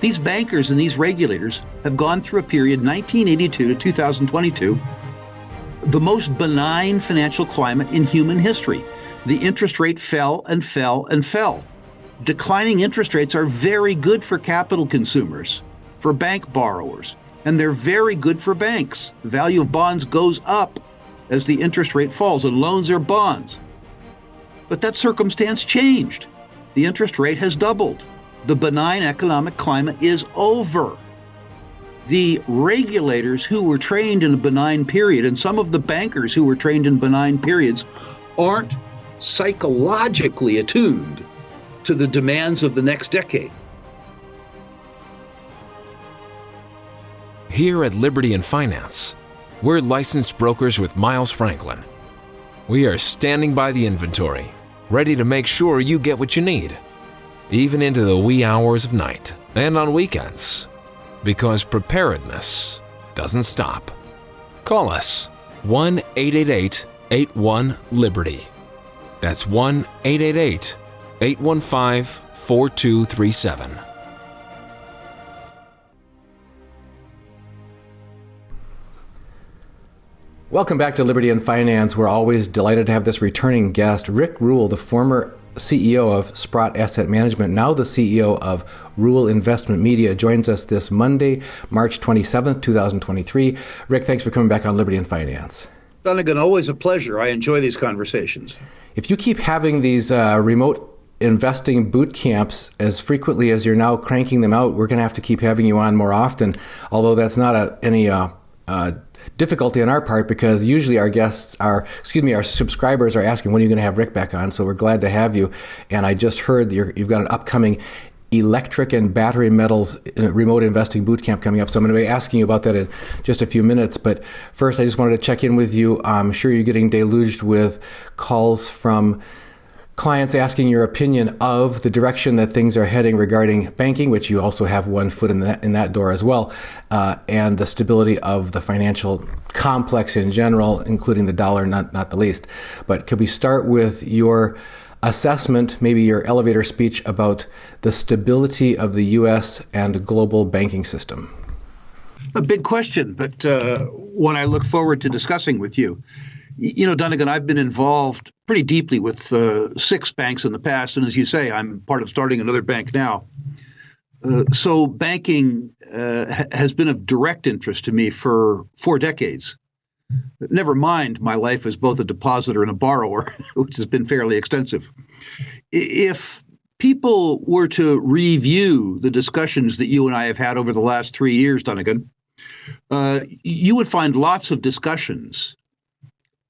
These bankers and these regulators have gone through a period, 1982 to 2022, the most benign financial climate in human history. The interest rate fell and fell and fell. Declining interest rates are very good for capital consumers, for bank borrowers, and they're very good for banks. The value of bonds goes up as the interest rate falls, and loans are bonds. But that circumstance changed. The interest rate has doubled. The benign economic climate is over. The regulators who were trained in a benign period, and some of the bankers who were trained in benign periods, aren't psychologically attuned to the demands of the next decade. Here at Liberty and Finance, we're licensed brokers with Miles Franklin. We are standing by the inventory, ready to make sure you get what you need, even into the wee hours of night and on weekends, because preparedness doesn't stop. Call us 1-888-81-LIBERTY. That's 1-888-815-4237. Welcome back to Liberty and Finance. We're always delighted to have this returning guest, Rick Rule, the former CEO of Sprott Asset Management, now the CEO of Rule Investment Media, joins us this Monday, March 27th, 2023. Rick, thanks for coming back on Liberty and Finance. Donegan, always a pleasure. I enjoy these conversations. If you keep having these remote investing boot camps as frequently as you're now cranking them out, we're going to have to keep having you on more often, although that's not any difficulty on our part, because usually our subscribers are asking, when are you going to have Rick back on? So we're glad to have you. And I just heard you've got an upcoming electric and battery metals remote investing bootcamp coming up. So I'm going to be asking you about that in just a few minutes. But first, I just wanted to check in with you. I'm sure you're getting deluged with calls from clients asking your opinion of the direction that things are heading regarding banking, which you also have one foot in that door as well, and the stability of the financial complex in general, including the dollar, not the least. But could we start with your assessment, maybe your elevator speech about the stability of the U.S. and global banking system? A big question, but one I look forward to discussing with you. You know, Donegan, I've been involved pretty deeply with 6 banks in the past, and as you say, I'm part of starting another bank now. So banking has been of direct interest to me for 4 decades. Never mind my life as both a depositor and a borrower, which has been fairly extensive. If people were to review the discussions that you and I have had over the last 3 years, Donegan, you would find lots of discussions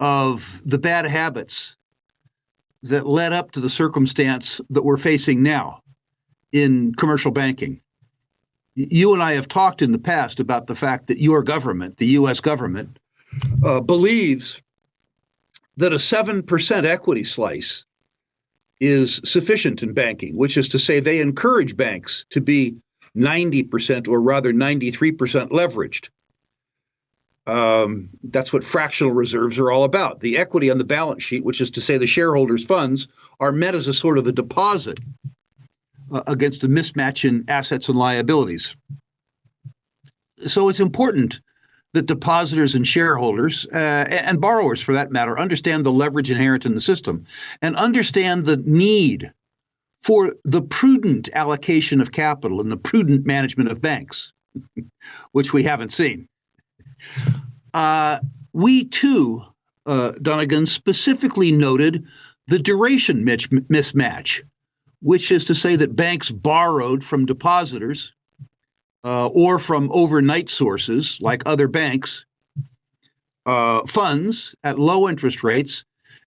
of the bad habits that led up to the circumstance that we're facing now in commercial banking. You and I have talked in the past about the fact that your government, the U.S. government, believes that a 7% equity slice is sufficient in banking, which is to say they encourage banks to be 90% or rather 93% leveraged. That's what fractional reserves are all about. The equity on the balance sheet, which is to say the shareholders' funds, are meant as a sort of a deposit against a mismatch in assets and liabilities. So it's important that depositors and shareholders, and borrowers for that matter, understand the leverage inherent in the system and understand the need for the prudent allocation of capital and the prudent management of banks, which we haven't seen. We too, Donegan, specifically noted the duration mismatch, which is to say that banks borrowed from depositors or from overnight sources like other banks, funds at low interest rates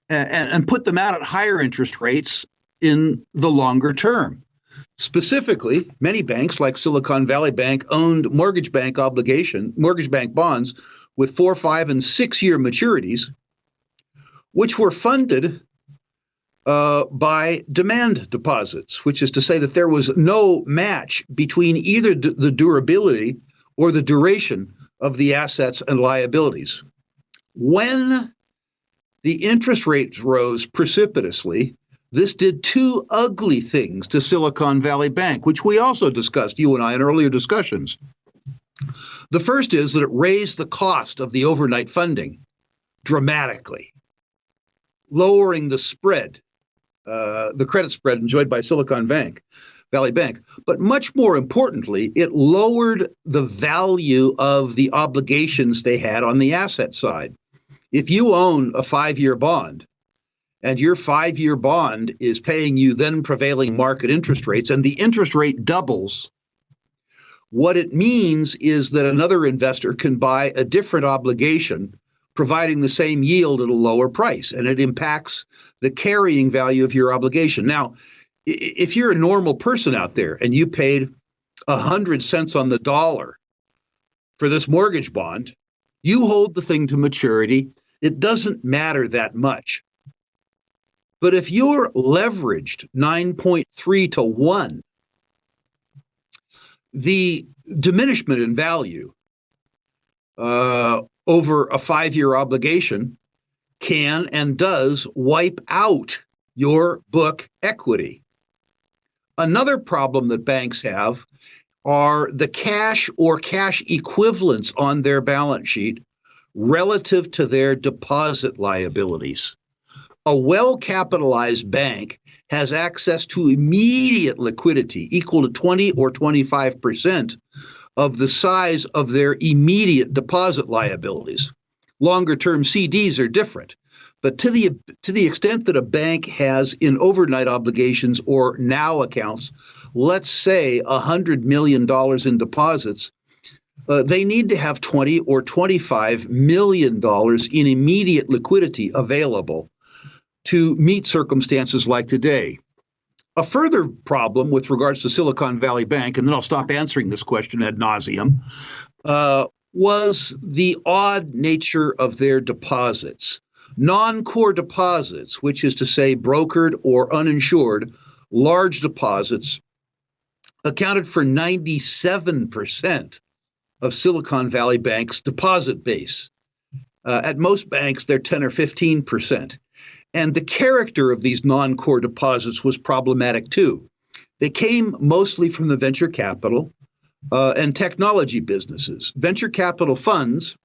and put them out at higher interest rates in the longer term. Specifically, many banks like Silicon Valley Bank owned mortgage bank bonds with 4, 5, and 6 year maturities, which were funded by demand deposits, which is to say that there was no match between either the durability or the duration of the assets and liabilities. When the interest rates rose precipitously, this did two ugly things to Silicon Valley Bank, which we also discussed, you and I, in earlier discussions. The first is that it raised the cost of the overnight funding dramatically, lowering the spread, the credit spread enjoyed by Silicon Valley Bank. But much more importantly, it lowered the value of the obligations they had on the asset side. If you own a 5-year bond, and your 5-year bond is paying you then prevailing market interest rates, and the interest rate doubles, what it means is that another investor can buy a different obligation, providing the same yield at a lower price, and it impacts the carrying value of your obligation. Now, if you're a normal person out there and you paid 100 cents on the dollar for this mortgage bond, you hold the thing to maturity. It doesn't matter that much. But if you're leveraged 9.3 to 1, the diminishment in value over a 5-year obligation can and does wipe out your book equity. Another problem that banks have are the cash or cash equivalents on their balance sheet relative to their deposit liabilities. A well-capitalized bank has access to immediate liquidity equal to 20 or 25% of the size of their immediate deposit liabilities. Longer-term CDs are different. But to the extent that a bank has in overnight obligations or now accounts, let's say $100 million in deposits, they need to have $20 or $25 million in immediate liquidity available to meet circumstances like today. A further problem with regards to Silicon Valley Bank, and then I'll stop answering this question ad nauseum, was the odd nature of their deposits. Non-core deposits, which is to say brokered or uninsured, large deposits, accounted for 97% of Silicon Valley Bank's deposit base. At most banks, they're 10 or 15%. And the character of these non-core deposits was problematic too. They came mostly from the venture capital and technology businesses. Venture capital funds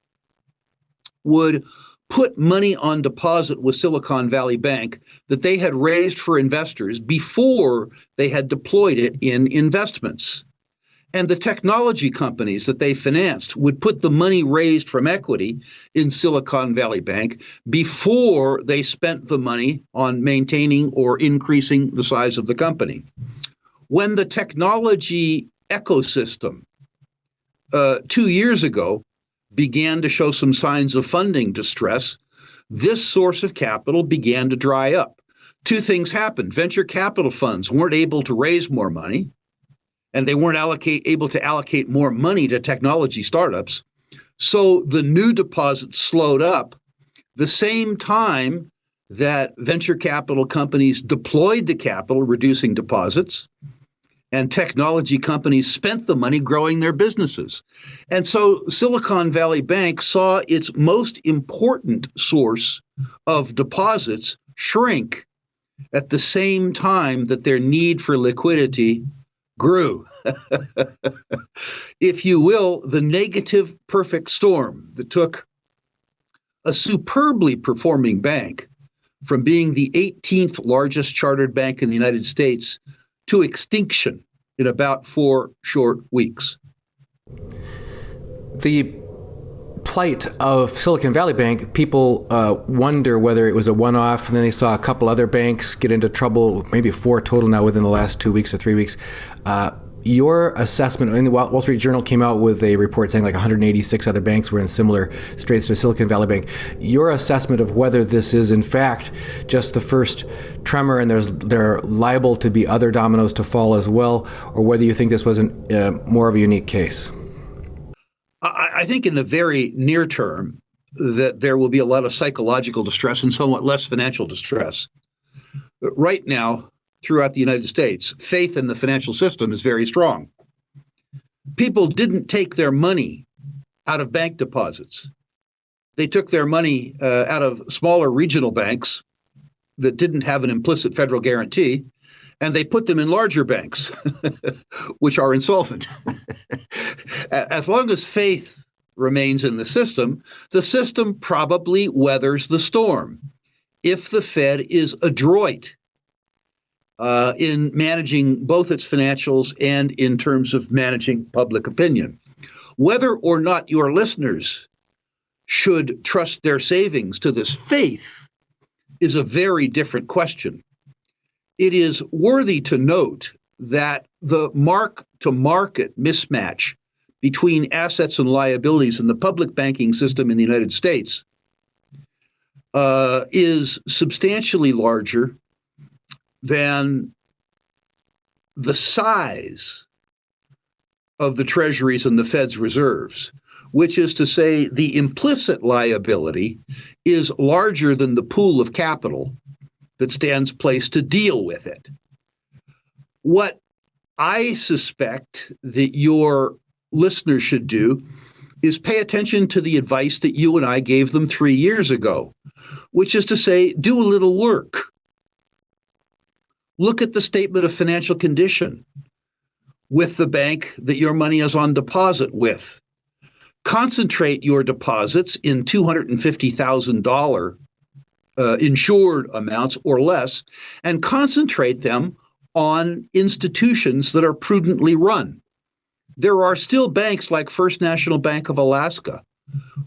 would put money on deposit with Silicon Valley Bank that they had raised for investors before they had deployed it in investments. And the technology companies that they financed would put the money raised from equity in Silicon Valley Bank before they spent the money on maintaining or increasing the size of the company. When the technology ecosystem 2 years ago began to show some signs of funding distress, this source of capital began to dry up. Two things happened. Venture capital funds weren't able to raise more money, and they weren't able to allocate more money to technology startups. So the new deposits slowed up the same time that venture capital companies deployed the capital, reducing deposits, and technology companies spent the money growing their businesses. And so Silicon Valley Bank saw its most important source of deposits shrink at the same time that their need for liquidity grew. If you will, the negative perfect storm that took a superbly performing bank from being the 18th largest chartered bank in the United States to extinction in about 4 short weeks. The plight of Silicon Valley Bank, people wonder whether it was a one-off, and then they saw a couple other banks get into trouble, maybe 4 total now within the last 2 weeks or 3 weeks. Your assessment, and the Wall Street Journal came out with a report saying like 186 other banks were in similar straits to Silicon Valley Bank. Your assessment of whether this is in fact just the first tremor and there are liable to be other dominoes to fall as well, or whether you think this was more of a unique case? I think in the very near term that there will be a lot of psychological distress and somewhat less financial distress. Right now, throughout the United States, faith in the financial system is very strong. People didn't take their money out of bank deposits. They took their money out of smaller regional banks that didn't have an implicit federal guarantee, and they put them in larger banks, which are insolvent. As long as faith remains in the system probably weathers the storm if the Fed is adroit in managing both its financials and in terms of managing public opinion. Whether or not your listeners should trust their savings to this faith is a very different question. It is worthy to note that the mark-to-market mismatch between assets and liabilities in the public banking system in the United States is substantially larger than the size of the treasuries and the Fed's reserves, which is to say the implicit liability is larger than the pool of capital that stands placed to deal with it. What I suspect that your listeners should do is pay attention to the advice that you and I gave them 3 years ago, which is to say, do a little work. Look at the statement of financial condition with the bank that your money is on deposit with. Concentrate your deposits in $250,000 insured amounts or less, and concentrate them on institutions that are prudently run. There are still banks like First National Bank of Alaska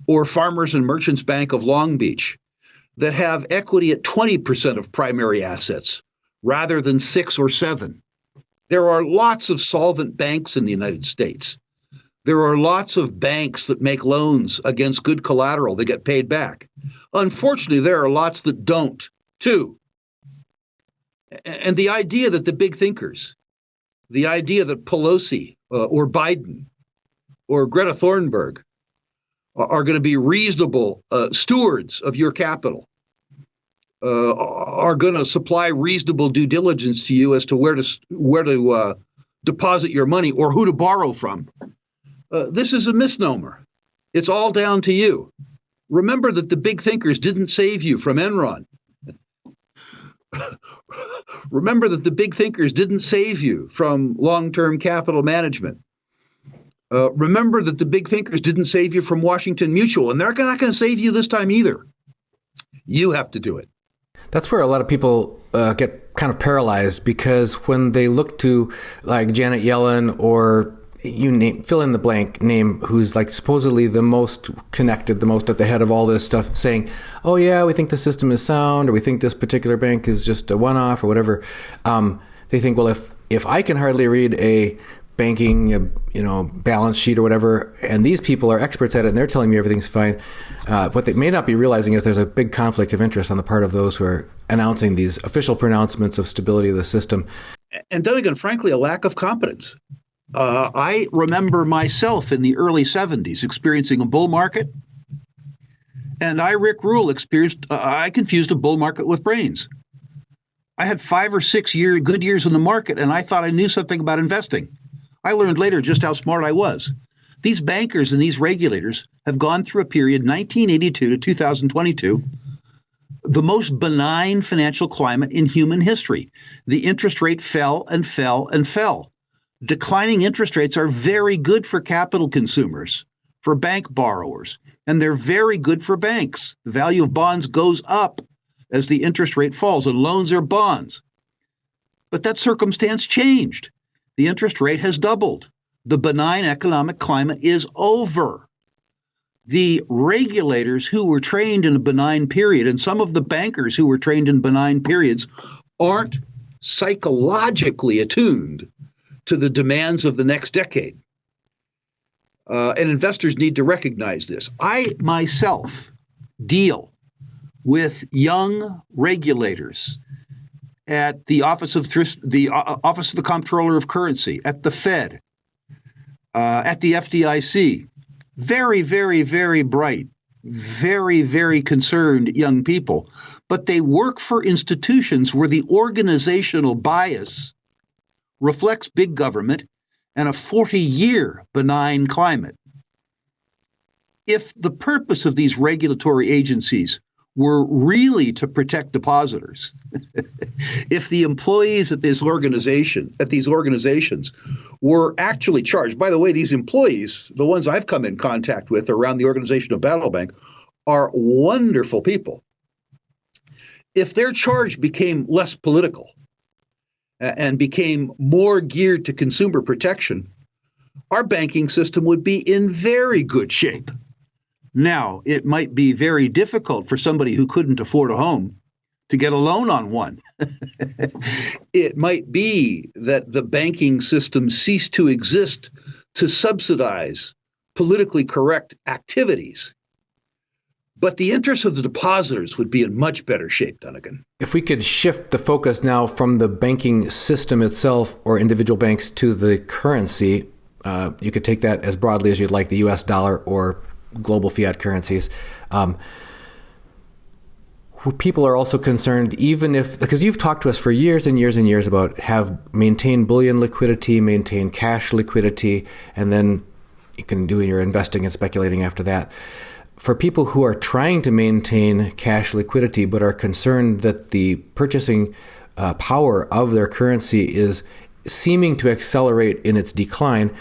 or Farmers and Merchants Bank of Long Beach that have equity at 20% of primary assets rather than 6 or 7. There are lots of solvent banks in the United States. There are lots of banks that make loans against good collateral that get paid back. Unfortunately, there are lots that don't, too. And the idea that the big thinkers, the idea that Pelosi or Biden or Greta Thunberg are going to be reasonable stewards of your capital, are going to supply reasonable due diligence to you as to where to deposit your money or who to borrow from. This is a misnomer. It's all down to you. Remember that the big thinkers didn't save you from Enron. Remember that the big thinkers didn't save you from long-term capital management. Remember that the big thinkers didn't save you from Washington Mutual, and they're not going to save you this time either. You have to do it. That's where a lot of people get kind of paralyzed, because when they look to like Janet Yellen or fill in the blank name, who's like supposedly the most connected, the most at the head of all this stuff, saying, oh yeah, we think the system is sound, or we think this particular bank is just a one-off or whatever. They think, well, if I can hardly read a banking, balance sheet or whatever, and these people are experts at it and they're telling me everything's fine, what they may not be realizing is there's a big conflict of interest on the part of those who are announcing these official pronouncements of stability of the system. And then again, frankly, a lack of competence. I remember myself in the early 70s experiencing a bull market, and Rick Rule, I confused a bull market with brains. I had 5 or 6 good years in the market, and I thought I knew something about investing. I learned later just how smart I was. These bankers and these regulators have gone through a period, 1982 to 2022, the most benign financial climate in human history. The interest rate fell and fell and fell. Declining interest rates are very good for capital consumers, for bank borrowers, and they're very good for banks. The value of bonds goes up as the interest rate falls, and loans are bonds. But that circumstance changed. The interest rate has doubled. The benign economic climate is over. The regulators who were trained in a benign period, and some of the bankers who were trained in benign periods, aren't psychologically attuned to the demands of the next decade. And investors need to recognize this. I myself deal with young regulators at the Office of the Comptroller of Currency, at the Fed, at the FDIC. Very, very, very bright, very, very concerned young people. But they work for institutions where the organizational bias reflects big government and a 40-year benign climate. If the purpose of these regulatory agencies were really to protect depositors. If the employees at these organizations were actually charged, by the way, these employees, the ones I've come in contact with around the organization of Battle Bank, are wonderful people. If their charge became less political and became more geared to consumer protection, our banking system would be in very good shape. Now, it might be very difficult for somebody who couldn't afford a home to get a loan on one. It might be that the banking system ceased to exist to subsidize politically correct activities. But the interests of the depositors would be in much better shape, Dunnigan. If we could shift the focus now from the banking system itself or individual banks to the currency, you could take that as broadly as you'd like, the U.S. dollar or global fiat currencies. People are also concerned, even if, because you've talked to us for years and years and years about maintain bullion liquidity, maintain cash liquidity, and then you can do your investing and speculating after that. For people who are trying to maintain cash liquidity but are concerned that the purchasing power of their currency is seeming to accelerate in its decline,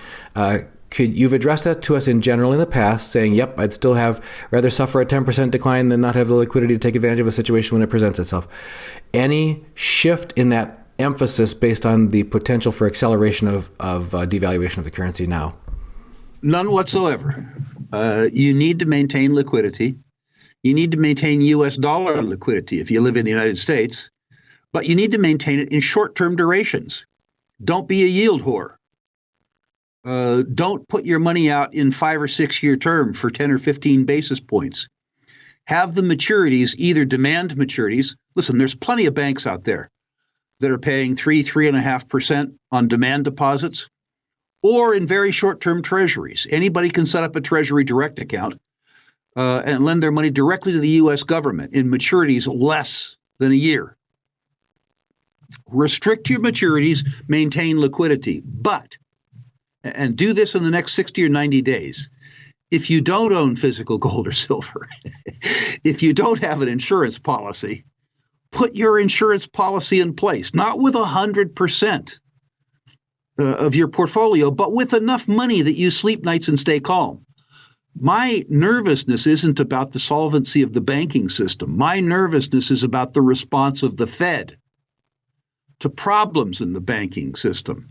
you've addressed that to us in general in the past, saying, yep, I'd still rather suffer a 10% decline than not have the liquidity to take advantage of a situation when it presents itself. Any shift in that emphasis based on the potential for acceleration of devaluation of the currency now? None whatsoever. You need to maintain liquidity. You need to maintain U.S. dollar liquidity if you live in the United States, but you need to maintain it in short-term durations. Don't be a yield whore. Don't put your money out in 5 or 6 year term for 10 or 15 basis points. Have the maturities, either demand maturities. Listen, there's plenty of banks out there that are paying 3.5% on demand deposits, or in very short-term treasuries. Anybody can set up a Treasury Direct account and lend their money directly to the U.S. government in maturities less than a year. Restrict your maturities, maintain liquidity, and do this in the next 60 or 90 days. If you don't own physical gold or silver, if you don't have an insurance policy, put your insurance policy in place, not with 100% of your portfolio, but with enough money that you sleep nights and stay calm. My nervousness isn't about the solvency of the banking system. My nervousness is about the response of the Fed to problems in the banking system.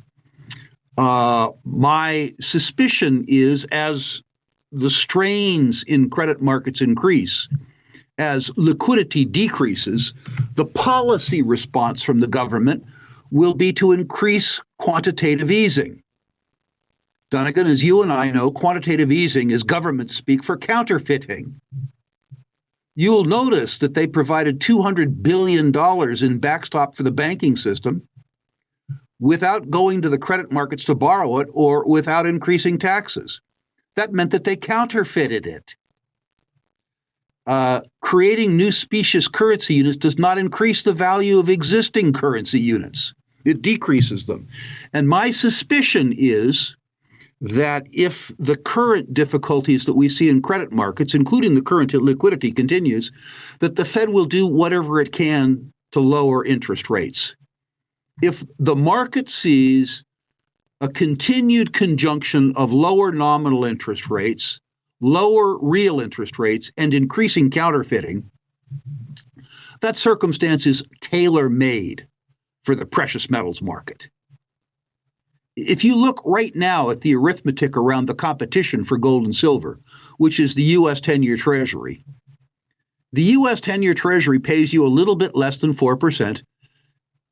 My suspicion is, as the strains in credit markets increase, as liquidity decreases, the policy response from the government will be to increase quantitative easing. Dunnigan, as you and I know, quantitative easing is government speak for counterfeiting. You'll notice that they provided $200 billion in backstop for the banking system without going to the credit markets to borrow it or without increasing taxes. That meant that they counterfeited it. Creating new specious currency units does not increase the value of existing currency units. It decreases them. And my suspicion is that if the current difficulties that we see in credit markets, including the current liquidity, continues, that the Fed will do whatever it can to lower interest rates. If the market sees a continued conjunction of lower nominal interest rates, lower real interest rates, and increasing counterfeiting, that circumstance is tailor-made for the precious metals market. If you look right now at the arithmetic around the competition for gold and silver, which is the U.S. 10-year Treasury, the U.S. 10-year Treasury pays you a little bit less than 4%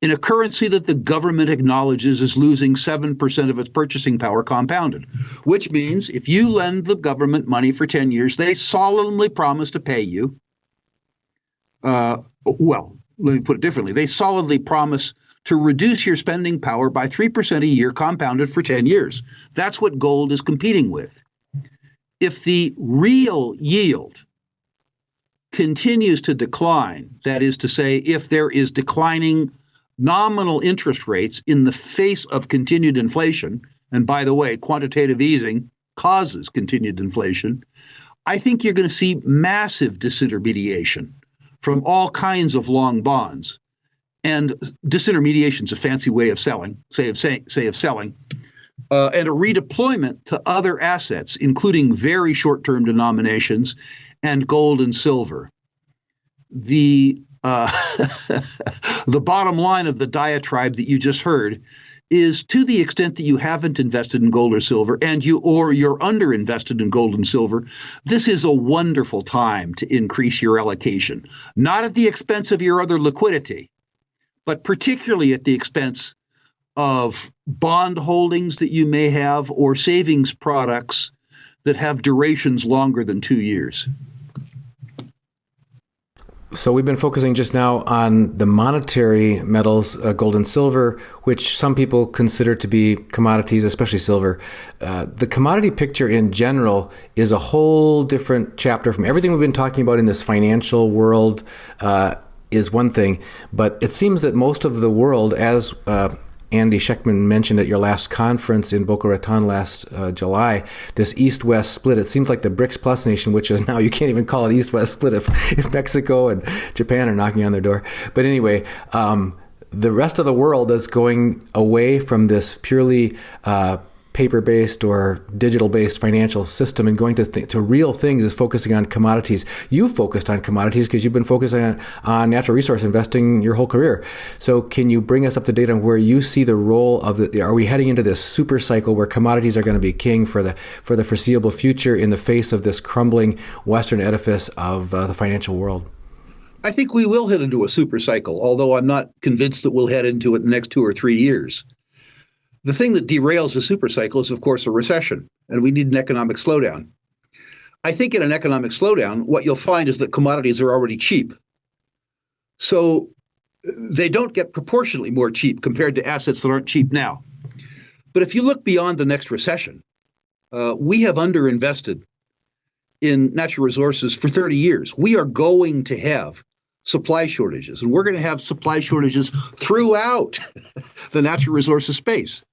in a currency that the government acknowledges is losing 7% of its purchasing power compounded, which means if you lend the government money for 10 years, they solemnly promise to pay you. Well, let me put it differently. They solidly promise to reduce your spending power by 3% a year compounded for 10 years. That's what gold is competing with. If the real yield continues to decline, that is to say, if there is declining nominal interest rates in the face of continued inflation, and by the way, quantitative easing causes continued inflation, I think you're going to see massive disintermediation from all kinds of long bonds. And disintermediation is a fancy way of selling, and a redeployment to other assets, including very short-term denominations and gold and silver. The the bottom line of the diatribe that you just heard is, to the extent that you haven't invested in gold or silver, and you're underinvested in gold and silver, this is a wonderful time to increase your allocation, not at the expense of your other liquidity, but particularly at the expense of bond holdings that you may have or savings products that have durations longer than 2 years. So we've been focusing just now on the monetary metals, gold and silver, which some people consider to be commodities, especially silver. The commodity picture in general is a whole different chapter from everything we've been talking about in this financial world. Is one thing, but it seems that most of the world, as Andy Schechtman mentioned at your last conference in Boca Raton last July, this East-West split. It seems like the BRICS Plus nation, which is now, you can't even call it East-West split if Mexico and Japan are knocking on their door. But anyway, the rest of the world is going away from this purely paper-based or digital-based financial system and going to real things, is focusing on commodities. You've focused on commodities because you've been focusing on natural resource investing your whole career. So can you bring us up to date on where you see the role of are we heading into this super cycle where commodities are going to be king for the foreseeable future in the face of this crumbling Western edifice of the financial world? I think we will head into a super cycle, although I'm not convinced that we'll head into it in the next 2 or 3 years. The thing that derails a supercycle is, of course, a recession, and we need an economic slowdown. I think in an economic slowdown, what you'll find is that commodities are already cheap. So they don't get proportionally more cheap compared to assets that aren't cheap now. But if you look beyond the next recession, we have underinvested in natural resources for 30 years. We are going to have supply shortages, and we're going to have supply shortages throughout the natural resources space.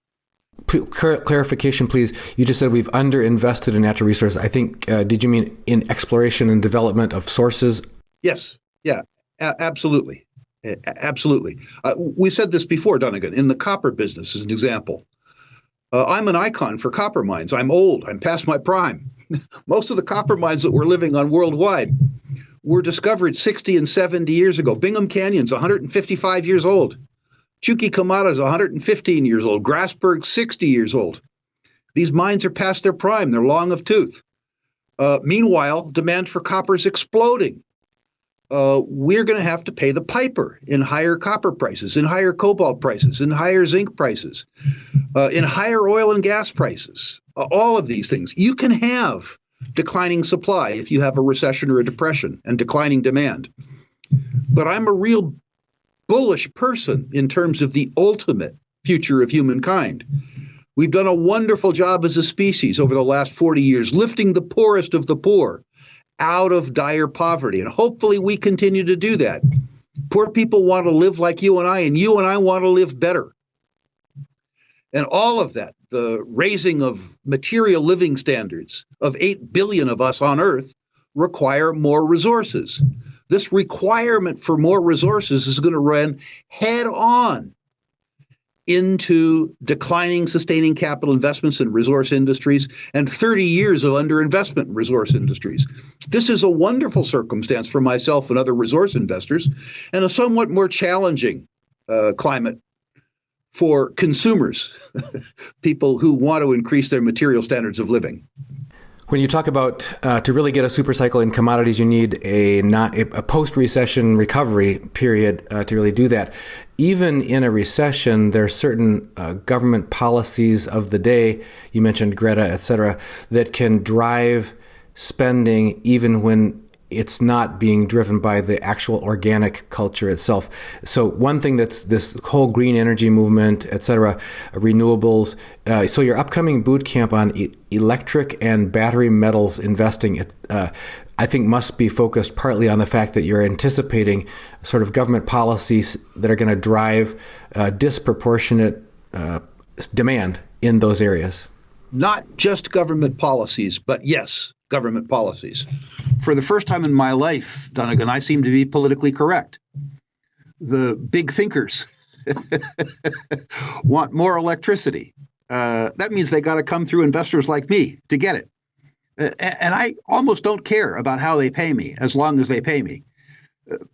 Clarification, please. You just said we've underinvested in natural resources. I think, did you mean in exploration and development of sources? Yes. Yeah, absolutely. Absolutely. We said this before, Dunnigan, in the copper business as an example. I'm an icon for copper mines. I'm old. I'm past my prime. Most of the copper mines that we're living on worldwide were discovered 60 and 70 years ago. Bingham Canyon's 155 years old. Chuquicamata's 115 years old. Grasberg's 60 years old. These mines are past their prime. They're long of tooth. Meanwhile, demand for copper is exploding. We're going to have to pay the piper in higher copper prices, in higher cobalt prices, in higher zinc prices, in higher oil and gas prices. All of these things. You can have declining supply if you have a recession or a depression, and declining demand. But I'm a real bullish person in terms of the ultimate future of humankind. We've done a wonderful job as a species over the last 40 years, lifting the poorest of the poor out of dire poverty. And hopefully we continue to do that. Poor people want to live like you and I want to live better. And all of that, the raising of material living standards of 8 billion of us on Earth, require more resources. This requirement for more resources is going to run head on into declining sustaining capital investments in resource industries and 30 years of underinvestment in resource industries. This is a wonderful circumstance for myself and other resource investors, and a somewhat more challenging climate for consumers, people who want to increase their material standards of living. When you talk about to really get a super cycle in commodities, you need a post-recession recovery period to really do that. Even in a recession, there are certain government policies of the day, you mentioned Greta, et cetera, that can drive spending even when it's not being driven by the actual organic culture itself. So one thing that's this whole green energy movement, et cetera, renewables. So your upcoming boot camp on electric and battery metals investing, I think must be focused partly on the fact that you're anticipating sort of government policies that are going to drive disproportionate demand in those areas. Not just government policies, but yes, government policies. For the first time in my life, Dunnigan, I seem to be politically correct. The big thinkers want more electricity. That means they got to come through investors like me to get it. And I almost don't care about how they pay me as long as they pay me.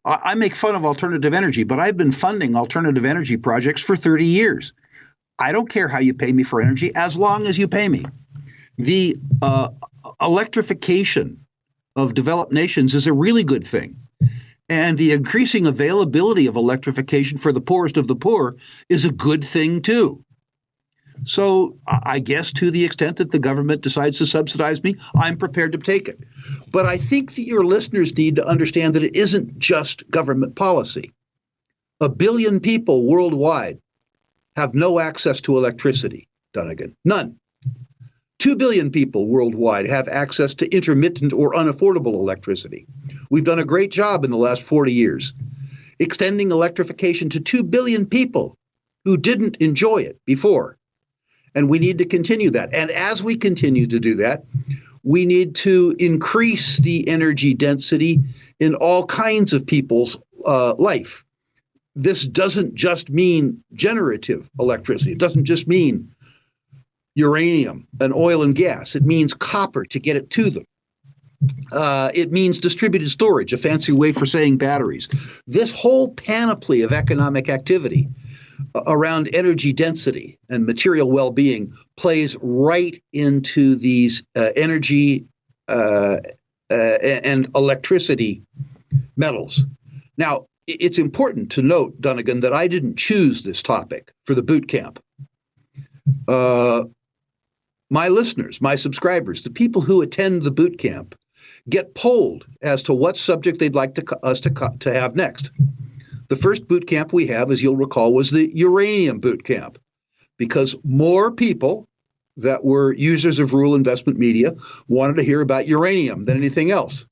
I make fun of alternative energy, but I've been funding alternative energy projects for 30 years. I don't care how you pay me for energy as long as you pay me. The electrification of developed nations is a really good thing. And the increasing availability of electrification for the poorest of the poor is a good thing, too. So I guess to the extent that the government decides to subsidize me, I'm prepared to take it. But I think that your listeners need to understand that it isn't just government policy. 1 billion people worldwide have no access to electricity, Dunnigan. None. 2 billion people worldwide have access to intermittent or unaffordable electricity. We've done a great job in the last 40 years, extending electrification to 2 billion people who didn't enjoy it before. And we need to continue that. And as we continue to do that, we need to increase the energy density in all kinds of people's life. This doesn't just mean generative electricity. It doesn't just mean uranium and oil and gas. It means copper to get it to them. It means distributed storage, a fancy way for saying batteries. This whole panoply of economic activity around energy density and material well-being plays right into these energy and electricity metals. Now, it's important to note, Dunnigan, that I didn't choose this topic for the boot camp. My listeners, my subscribers, the people who attend the boot camp get polled as to what subject they'd like us to have next. The first boot camp we have, as you'll recall, was the uranium boot camp, because more people that were users of Rule Investment Media wanted to hear about uranium than anything else.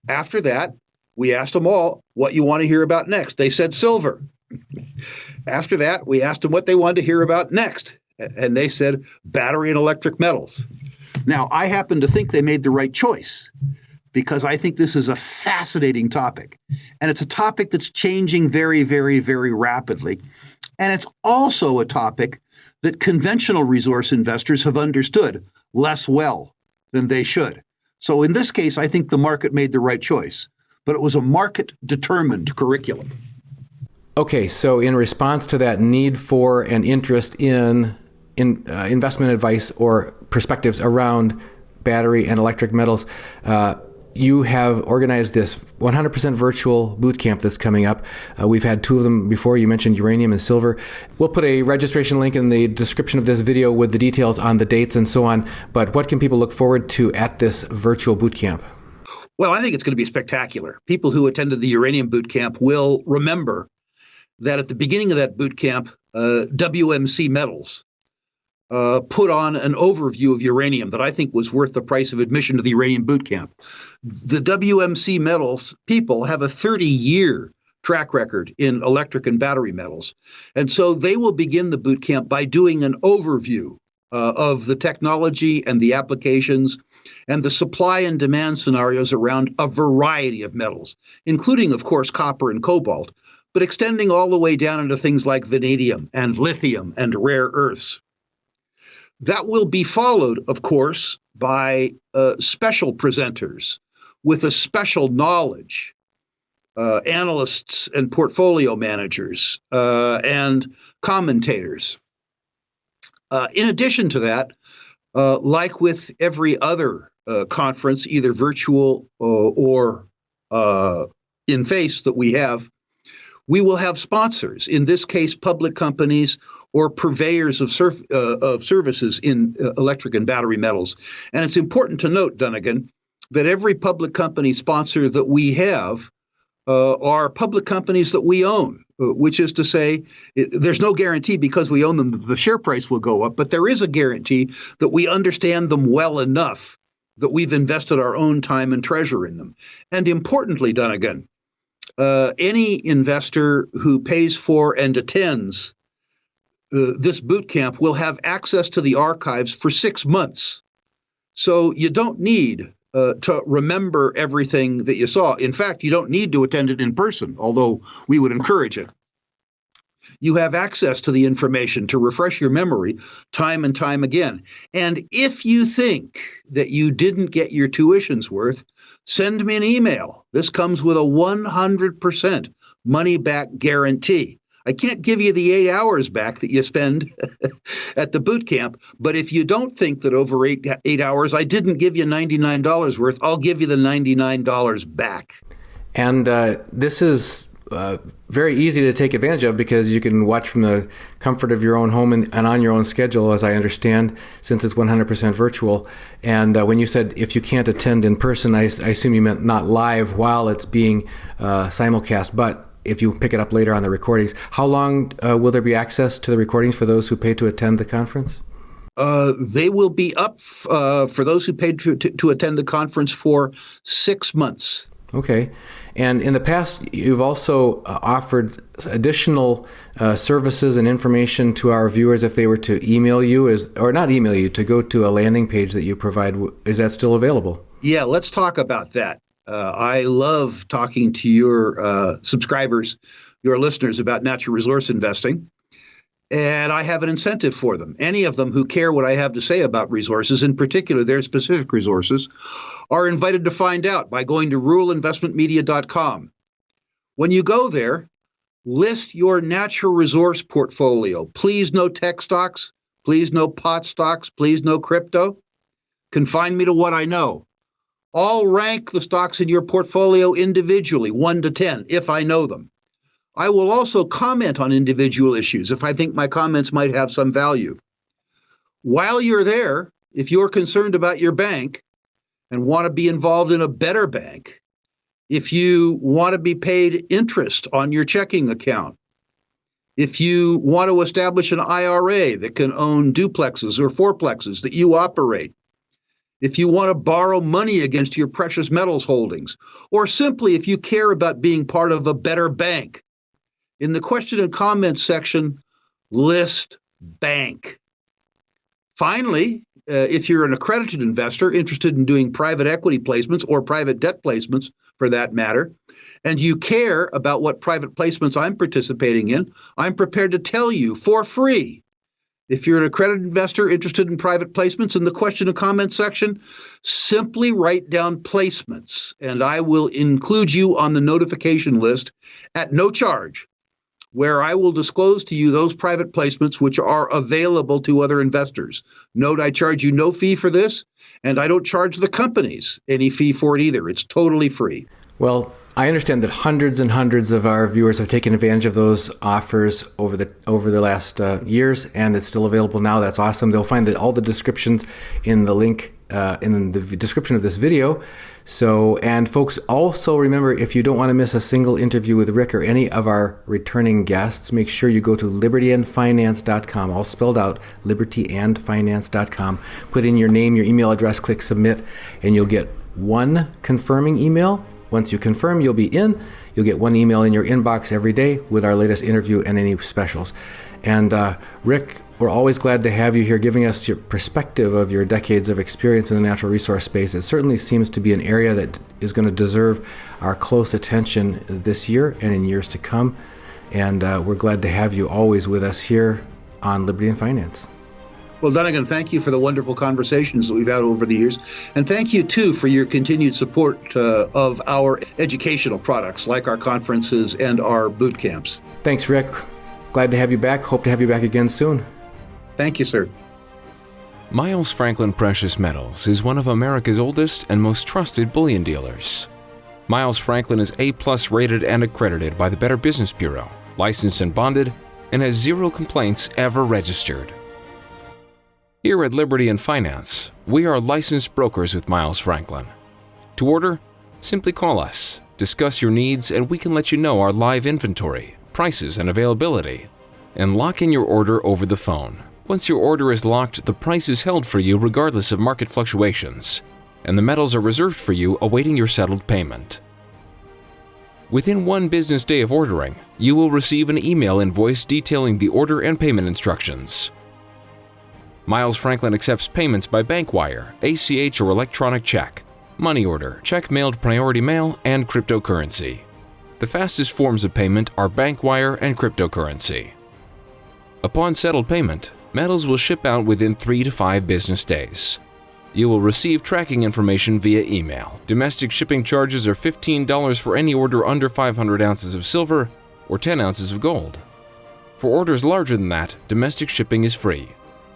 After that, we asked them all, what you want to hear about next? They said silver. After that, we asked them what they wanted to hear about next, and they said battery and electric metals. Now, I happen to think they made the right choice, because I think this is a fascinating topic. And it's a topic that's changing very, very, very rapidly. And it's also a topic that conventional resource investors have understood less well than they should. So in this case, I think the market made the right choice. But it was a market-determined curriculum. Okay, so in response to that need for and interest in investment advice or perspectives around battery and electric metals, you have organized this 100% virtual boot camp that's coming up. We've had 2 of them before. You mentioned uranium and silver. We'll put a registration link in the description of this video with the details on the dates and so on. But what can people look forward to at this virtual boot camp? Well, I think it's going to be spectacular. People who attended the uranium boot camp will remember that at the beginning of that boot camp, WMC Metals put on an overview of uranium that I think was worth the price of admission to the uranium boot camp. The WMC Metals people have a 30-year track record in electric and battery metals. And so they will begin the boot camp by doing an overview of the technology and the applications and the supply and demand scenarios around a variety of metals, including, of course, copper and cobalt, but extending all the way down into things like vanadium and lithium and rare earths. That will be followed, of course, by special presenters with a special knowledge, analysts and portfolio managers and commentators. In addition to that, like with every other conference, either virtual or in face that we have, we will have sponsors, in this case, public companies or purveyors of services in electric and battery metals. And it's important to note, Dunnigan, that every public company sponsor that we have are public companies that we own, which is to say, there's no guarantee because we own them that the share price will go up, but there is a guarantee that we understand them well enough that we've invested our own time and treasure in them. And importantly, Dunnigan, any investor who pays for and attends this boot camp will have access to the archives for 6 months. So you don't need to remember everything that you saw. In fact, you don't need to attend it in person, although we would encourage it. You have access to the information to refresh your memory time and time again. And if you think that you didn't get your tuition's worth, send me an email. This comes with a 100% money-back guarantee. I can't give you the 8 hours back that you spend at the boot camp, but if you don't think that over eight hours I didn't give you $99 worth, I'll give you the $99 back. And this is very easy to take advantage of because you can watch from the comfort of your own home and on your own schedule, as I understand, since it's 100% virtual. And when you said if you can't attend in person, I assume you meant not live while it's being simulcast, but if you pick it up later on the recordings. How long will there be access to the recordings for those who pay to attend the conference? They will be up for those who paid to attend the conference for 6 months. Okay. And in the past, you've also offered additional services and information to our viewers if they were to email you, or not email you, to go to a landing page that you provide. Is that still available? Yeah, let's talk about that. I love talking to your subscribers, your listeners, about natural resource investing. And I have an incentive for them. Any of them who care what I have to say about resources, in particular their specific resources, are invited to find out by going to ruralinvestmentmedia.com. When you go there, list your natural resource portfolio. Please no tech stocks. Please no pot stocks. Please no crypto. Confine me to what I know. I'll rank the stocks in your portfolio individually, 1 to 10, if I know them. I will also comment on individual issues if I think my comments might have some value. While you're there, if you're concerned about your bank and want to be involved in a better bank, if you want to be paid interest on your checking account, if you want to establish an IRA that can own duplexes or fourplexes that you operate, if you want to borrow money against your precious metals holdings, or simply if you care about being part of a better bank, in the question and comment section, list bank. Finally, if you're an accredited investor interested in doing private equity placements or private debt placements for that matter, and you care about what private placements I'm participating in, I'm prepared to tell you for free. If you're an accredited investor interested in private placements, in the question and comment section, simply write down placements, and I will include you on the notification list at no charge, where I will disclose to you those private placements which are available to other investors. Note, I charge you no fee for this, and I don't charge the companies any fee for it either. It's totally free. Well, I understand that hundreds and hundreds of our viewers have taken advantage of those offers over the last years, and it's still available now. That's awesome. They'll find all the descriptions in the link in the description of this video. So, and folks, also remember, if you don't want to miss a single interview with Rick or any of our returning guests, make sure you go to libertyandfinance.com, all spelled out, libertyandfinance.com. Put in your name, your email address, click submit, and you'll get one confirming email. Once you confirm, you'll be in. You'll get one email in your inbox every day with our latest interview and any specials. And Rick, we're always glad to have you here giving us your perspective of your decades of experience in the natural resource space. It certainly seems to be an area that is going to deserve our close attention this year and in years to come. And we're glad to have you always with us here on Liberty and Finance. Well, Dunnigan, thank you for the wonderful conversations that we've had over the years. And thank you, too, for your continued support of our educational products like our conferences and our boot camps. Thanks, Rick. Glad to have you back. Hope to have you back again soon. Thank you, sir. Miles Franklin Precious Metals is one of America's oldest and most trusted bullion dealers. Miles Franklin is A+ rated and accredited by the Better Business Bureau, licensed and bonded, and has 0 complaints ever registered. Here at Liberty and Finance, we are licensed brokers with Miles Franklin. To order, simply call us, discuss your needs, and we can let you know our live inventory, prices, and availability, and lock in your order over the phone. Once your order is locked, the price is held for you regardless of market fluctuations, and the metals are reserved for you awaiting your settled payment. Within 1 business day of ordering, you will receive an email invoice detailing the order and payment instructions. Miles Franklin accepts payments by bank wire, ACH or electronic check, money order, check mailed priority mail, and cryptocurrency. The fastest forms of payment are bank wire and cryptocurrency. Upon settled payment, metals will ship out within 3 to 5 business days. You will receive tracking information via email. Domestic shipping charges are $15 for any order under 500 ounces of silver or 10 ounces of gold. For orders larger than that, domestic shipping is free.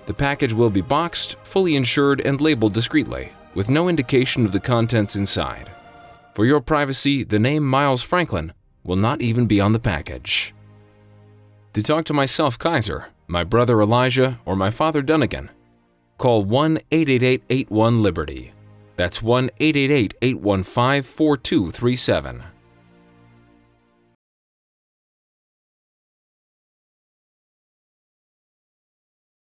The package will be boxed, fully insured, and labeled discreetly, with no indication of the contents inside. For your privacy, the name Miles Franklin will not even be on the package. To talk to myself, Kaiser, my brother Elijah, or my father Dunnigan, call 1-888-81-LIBERTY. That's 1-888-815-4237.